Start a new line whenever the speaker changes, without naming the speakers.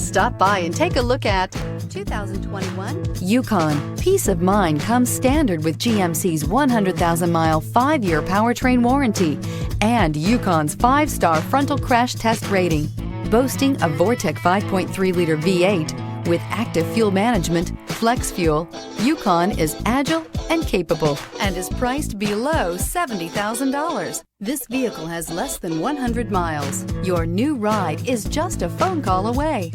Stop by and take a look at 2021 Yukon. Peace of mind comes standard with GMC's 100,000-mile, 5-year powertrain warranty and Yukon's 5-star frontal crash test rating. Boasting a Vortec 5.3-liter V8 with active fuel management, flex fuel, Yukon is agile and capable and is priced below $70,000. This vehicle has less than 100 miles. Your new ride is just a phone call away.